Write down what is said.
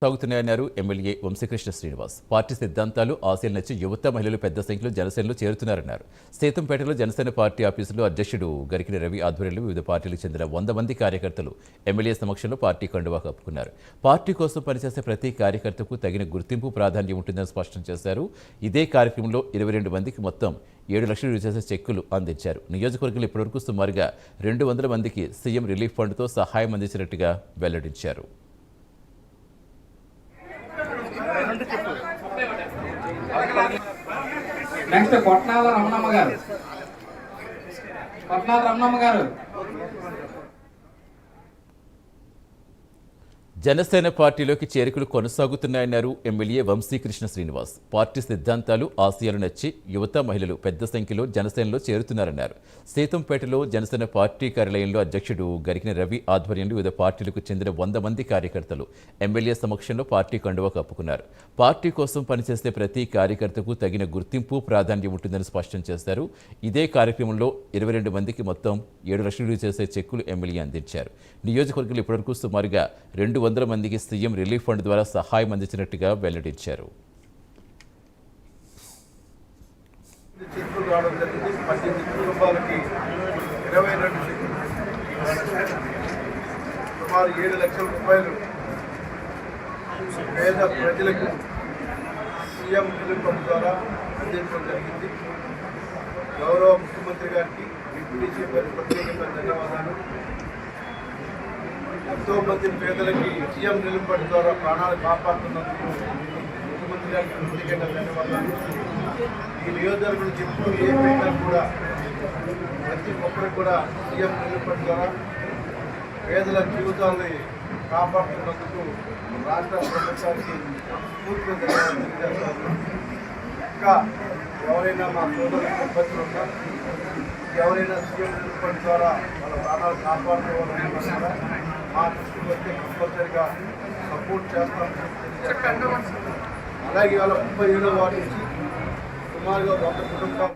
సాగుతున్నాయన్నారు MLA Vamsikrishna Srinivas. Party సిద్ధాంతాలు ఆశయాలు నచ్చి యువత మహిళలు పెద్ద సంఖ్యలో జనసేనలో చేరుతున్నారన్నారు. సీతంపేటలో జనసేన పార్టీ ఆఫీసులో అధ్యక్షుడు గరికిన రవి ఆధ్వర్యంలో వివిధ పార్టీలకు చెందిన 100 మంది కార్యకర్తలు ఎమ్మెల్యే సమక్షంలో పార్టీ కండువా కప్పుకున్నారు. పార్టీ కోసం పనిచేసే ప్రతి కార్యకర్తకు తగిన గుర్తింపు ప్రాధాన్యం ఉంటుందని స్పష్టం చేశారు. ఇదే కార్యక్రమంలో 22 మందికి మొత్తం 7 లక్షలు విలువ చేసే చెక్కులు అందించారు. నియోజకవర్గంలో ఇప్పటివరకు సుమారుగా 200 మందికి సీఎం రిలీఫ్ ఫండ్తో సహాయం అందించినట్టుగా వెల్లడించారు. నెక్స్ట్ కొట్నాల రమణమ్మ గారు జనసేన పార్టీలోకి చేరికలు కొనసాగుతున్నాయన్నారు ఎమ్మెల్యే వంశీకృష్ణ శ్రీనివాస్. పార్టీ సిద్ధాంతాలు ఆశయాలు నచ్చి యువత మహిళలు పెద్ద సంఖ్యలో జనసేనలో చేరుతున్నారన్నారు. సీతంపేటలో జనసేన పార్టీ కార్యాలయంలో అధ్యక్షుడు గరికిన రవి ఆధ్వర్యంలో వివిధ పార్టీలకు చెందిన 100 మంది కార్యకర్తలు ఎమ్మెల్యే సమక్షంలో పార్టీ కండువా కప్పుకున్నారు. పార్టీ కోసం పనిచేసే ప్రతి కార్యకర్తకు తగిన గుర్తింపు ప్రాధాన్యం ఉంటుందని స్పష్టం చేశారు. ఇదే కార్యక్రమంలో 22 మందికి మొత్తం 7 లక్షలు విలువ చేసే చెక్కులు ఎమ్మెల్యే అందించారు. నియోజకవర్గంలో ఇప్పటివరకు సుమారుగా 200 మందికి సీఎం రిలీఫ్ ఫండ్ ద్వారా సహాయం అందించినట్టుగా వెల్లడించారు. సుమారు 7 లక్షల రూపాయలు పేద ప్రజలకు సీఎం రిలీఫ్ ఫండ్ ద్వారా అందించడం జరిగింది. గౌరవ ముఖ్యమంత్రి గారికి డిప్యూటీ సీఎం గారికి ప్రత్యేకంగా ధన్యవాదాలు. ఎంతో మంది పేదలకి సీఎం రిలీఫ్ ఫండ్ ద్వారా ప్రాణాలు కాపాడుతున్నందుకు ముఖ్యమంత్రి గారికి ప్రత్యేకంగా ధన్యవాదాలు. ఈ నియోజకవర్గంలో చెప్పుడు ఏమైనా కూడా ప్రతి ఒక్కరికి కూడా సీఎం రిలీఫ్ ఫండ్ ద్వారా పేదల జీవితాన్ని కాపాడుతున్నందుకు రాష్ట్ర ప్రభుత్వానికి పూర్తిగా ధన్యవాదాలు తెలియజేస్తున్నాను. ఇంకా ఎవరైనా మా సోదరులకు ఇబ్బందులు ఉన్నా, ఎవరైనా సీఎం రిలీఫ్ ఫండ్ ద్వారా వాళ్ళ ప్రాణాలు కాపాడుకోవాలనుకున్నారా మా దృష్టికి వస్తే కంపల్సరిగా సపోర్ట్ చేస్తామని. అలాగే వాళ్ళ 37 వార్డు నుంచి సుమారుగా 100 కుటుంబాలు